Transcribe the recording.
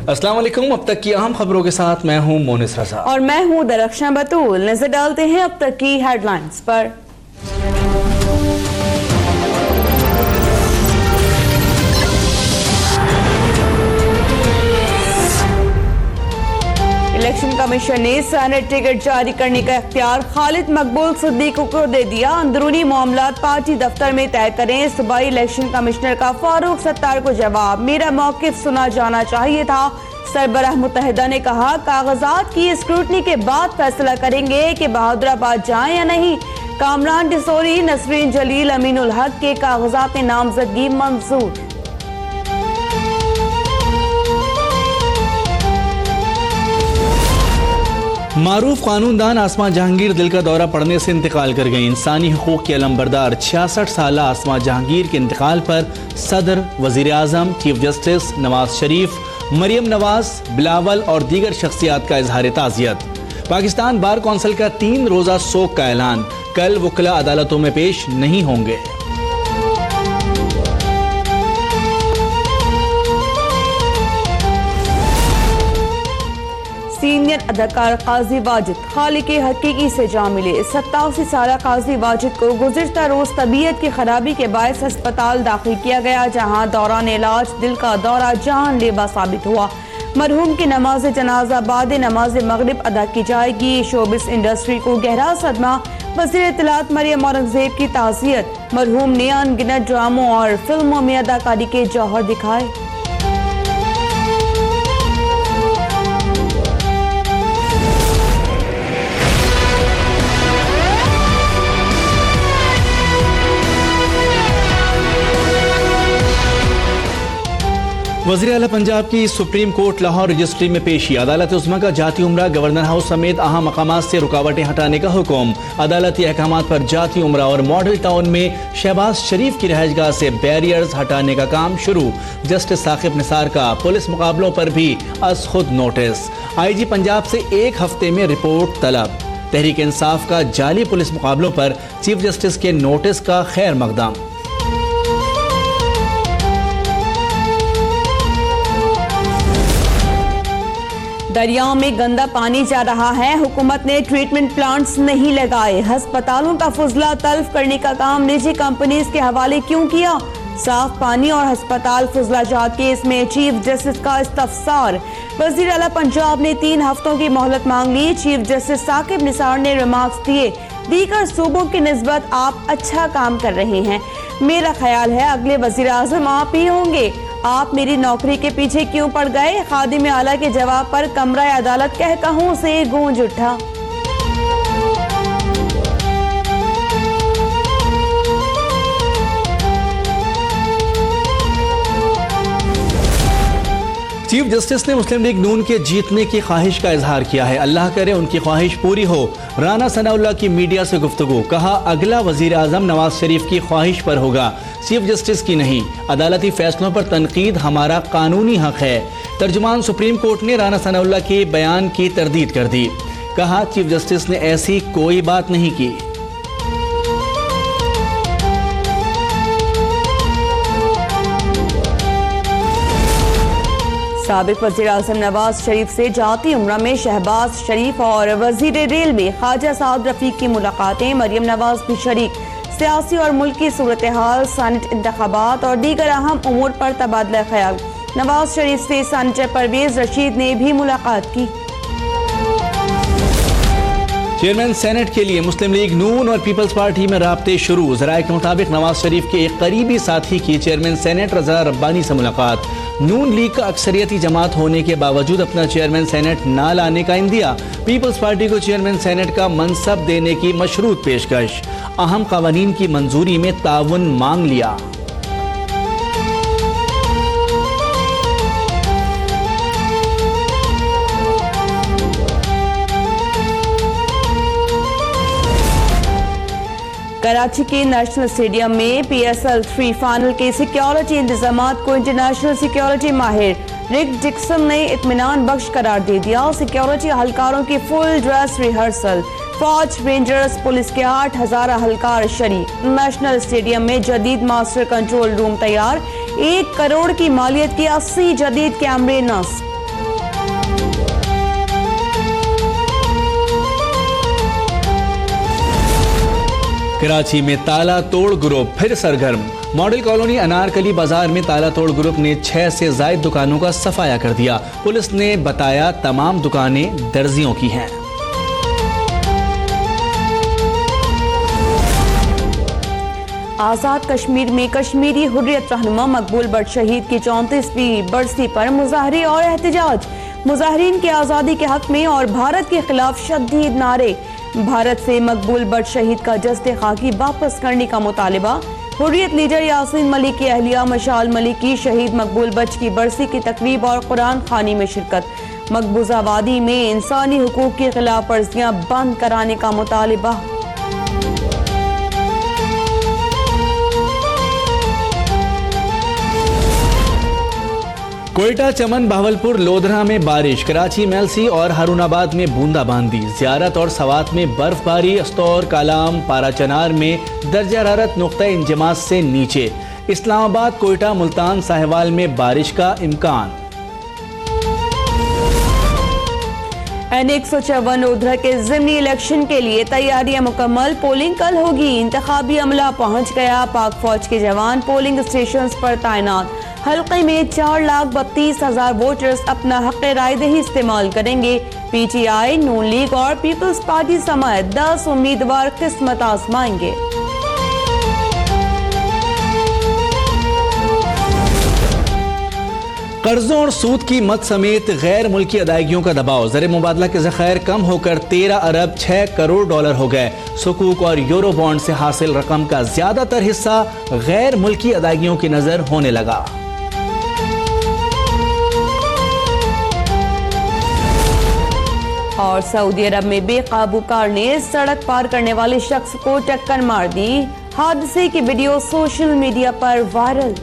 अस्सलाम वालेकुम। अब तक की अहम खबरों के साथ मैं हूं मोनिस रजा और मैं हूं दरख्शां बतूल। नजर डालते हैं अब तक की हेडलाइंस पर। इलेक्शन कमीशन ने सेनेट टिकट जारी करने का इख्तियार खालिद मकबूल सिद्दीक को दे दिया। अंदरूनी मामलात पार्टी दफ्तर में तय करें। सूबाई इलेक्शन कमिश्नर का फारूक सत्तार को जवाब, मेरा मौकिफ सुना जाना चाहिए था। सरबराह मुत्तहिदा ने कहा, कागजात की स्क्रूटनी के बाद फैसला करेंगे कि बहादुराबाद जाएं या नहीं। कामरान डिसोरी, नसरीन जलील, अमीनुल हक के कागजात नामजदगी मंजूर। मारूफ कानूनदान आसमा जहांगीर दिल का दौरा पड़ने से इंतकाल कर गई। इंसानी हुकूक के अलमबरदार 66 साल आसमा जहांगीर के इंतकाल पर सदर, वजीर आजम, चीफ जस्टिस नवाज शरीफ, मरियम नवाज, बिलावल और दीगर शख्सियात का इजहार ताज़ियत। पाकिस्तान बार कौंसिल का 3 रोज़ा सोग का ऐलान, कल वकला अदालतों में पेश नहीं होंगे। सीनियर अदाकार काजी वाजिद खालिक हकीकी से जा मिले। 87 साला काजी वाजिद को गुज़िश्ता रोज तबीयत की खराबी के बायस अस्पताल दाखिल किया गया, जहां दौरान इलाज दिल का दौरा जानलेवा साबित हुआ। मरहूम की नमाज जनाजा बाद नमाज मगरिब अदा की जाएगी। शोबिस इंडस्ट्री को गहरा सदमा, वज़ीर इत्तलात मरियम औरंगजेब की ताज़ियत। मरहूम ने अनगिनत ड्रामों और फिल्मों में अदाकारी के जौहर दिखाए। वज़ीर आला पंजाब की सुप्रीम कोर्ट लाहौर रजिस्ट्री में पेशी। अदालत उस्मा का जाती उमरा, गवर्नर हाउस समेत अहम मकामात से रुकावटें हटाने का हुक्म। अदालती अहकामात पर जाती उमरा और मॉडल टाउन में शहबाज शरीफ की रहायशगाह से बैरियर्स हटाने का काम शुरू। जस्टिस साकिब निसार का पुलिस मुकाबलों पर भी अज खुद नोटिस। IG पंजाब से 1 हफ्ते में रिपोर्ट तलब। तहरीक इंसाफ का जाली पुलिस मुकाबलों पर चीफ जस्टिस के नोटिस का खैर मकदम। दरियाओं में गंदा पानी जा रहा है, हुकूमत ने ट्रीटमेंट प्लांट्स नहीं लगाए। अस्पतालों का फुजला तल्फ करने का काम निजी कंपनीज के हवाले क्यों किया? साफ पानी और अस्पताल फुजला जात केस में चीफ जस्टिस का इस्तफसार। वज़ीर आला पंजाब ने 3 हफ्तों की मोहलत मांग ली। चीफ जस्टिस साकिब निसार ने रिमार्क्स दिए, दीगर सूबों की निस्बत आप अच्छा काम कर रहे हैं। मेरा ख्याल है अगले वज़ीर आज़म आप ही होंगे। आप मेरी नौकरी के पीछे क्यों पड़ गए? खादिम आला के जवाब पर कमरा अदालत कह कहूं से गूंज उठा। चीफ जस्टिस ने मुस्लिम लीग नून के जीतने की ख्वाहिश का इजहार किया है। अल्लाह करे उनकी ख्वाहिश पूरी हो। राना सनाउल्लाह की मीडिया से गुफ्तगू, कहा अगला वजीर आजम नवाज शरीफ की ख्वाहिश पर होगा, चीफ जस्टिस की नहीं। अदालती फैसलों पर तनकीद हमारा कानूनी हक है। तर्जुमान सुप्रीम कोर्ट ने राना सनाउल्लाह के बयान की तरदीद कर दी। कहा चीफ जस्टिस ने ऐसी कोई बात नहीं की। साबिक वज़ीर आज़म नवाज शरीफ से जाती उम्रा में शहबाज शरीफ और वज़ीर रेलवे ख्वाजा साद रफीक की मुलाकातें। मरियम नवाज भी शरीक। सियासी और मुल्की सूरत हाल, सेनेट इंतखाबात और दीगर अहम उमूर पर तबादला ख्याल। नवाज शरीफ से सेनेटर परवेज रशीद ने भी मुलाकात की। चेयरमैन सेनेट के लिए मुस्लिम लीग नून और पीपल्स पार्टी में राब्ते शुरू। ज़राए के मुताबिक नवाज शरीफ के एक करीबी साथी की चेयरमैन सेनेट रजा रब्बानी से मुलाकात। नून लीग का अक्सरियती जमात होने के बावजूद अपना चेयरमैन सेनेट ना लाने का इंदिया। पीपल्स पार्टी को चेयरमैन सेनेट का मनसब देने की मशरूत पेशकश। अहम कवानीन की मंजूरी में ताउन मांग लिया। कराची के नेशनल स्टेडियम में PSL 3 फाइनल के सिक्योरिटी इंतजामात को इंटरनेशनल सिक्योरिटी माहिर रिक डिक्सन ने इत्मीनान बख्श करार दे दिया। सिक्योरिटी अहलकारों की फुल ड्रेस रिहर्सल। फौज, रेंजर्स, पुलिस के 8000 अहलकार शरीक। नेशनल स्टेडियम में जदीद मास्टर कंट्रोल रूम तैयार। 1 करोड़ की मालियत की 80 जदीद कैमरे नस्ब। कराची में ताला तोड़ ग्रुप फिर सरगर्म। मॉडल कॉलोनी अनारकली बाजार में ताला तोड़ ग्रुप ने 6 से ज्यादा दुकानों का सफाया कर दिया। पुलिस ने बताया तमाम दुकानें दर्जियों की हैं। आजाद कश्मीर में कश्मीरी हुर्रियत रहनुमा मकबूल बट शहीद की 34वीं बरसी पर मुजाहरे और एहतजाज। मुजाहरीन की आज़ादी के हक में और भारत के खिलाफ शदीद नारे। भारत से मकबूल बट शहीद का जस्ते खाकी वापस करने का मुतालिबा। हुर्रियत लीडर यासीन मलिक की अहलिया मशाल मलिक की शहीद मकबूल बट की बरसी की तकरीब और कुरान खानी में शिरकत। मकबूजा वादी में इंसानी हुकूक की खिलाफ वर्जियां बंद कराने का मुतालिबा। कोयटा, चमन, बहावलपुर, लोधरा में बारिश। कराची, मेलसी और हारूनाबाद में बूंदाबांदी। ज़ियारत और सवात में बर्फबारी। अस्तौर, कालाम, पाराचनार में दर्जा हरारत नुक्ता इंजमास से नीचे। इस्लामाबाद, कोयटा, मुल्तान, साहिवाल में बारिश का इम्कान। N154 लोधरा के ज़िमनी इलेक्शन के लिए तैयारियां मुकम्मल। पोलिंग कल होगी। इंतखाबी अमला पहुंच गया। पाक फौज के जवान पोलिंग स्टेशन पर तैनात। हल्के में 4,32,000 वोटर्स अपना हक रायदही इस्तेमाल करेंगे। PTI, नून लीग और पीपल्स पार्टी समेत 10 उम्मीदवार किस्मत आजमाएंगे। कर्जों और सूद की मद समेत गैर मुल्की अदायगियों का दबाव। ज़र मुबादला के ज़खायर कम होकर 13 अरब 6 करोड़ डॉलर हो गए। सुकूक और यूरो बॉन्ड से हासिल रकम का ज्यादातर हिस्सा गैर मुल्की अदायगियों की नजर होने लगा। और सऊदी अरब में बेकाबू कार ने सड़क पार करने वाले शख्स को टक्कर मार दी। हादसे की वीडियो सोशल मीडिया पर वायरल।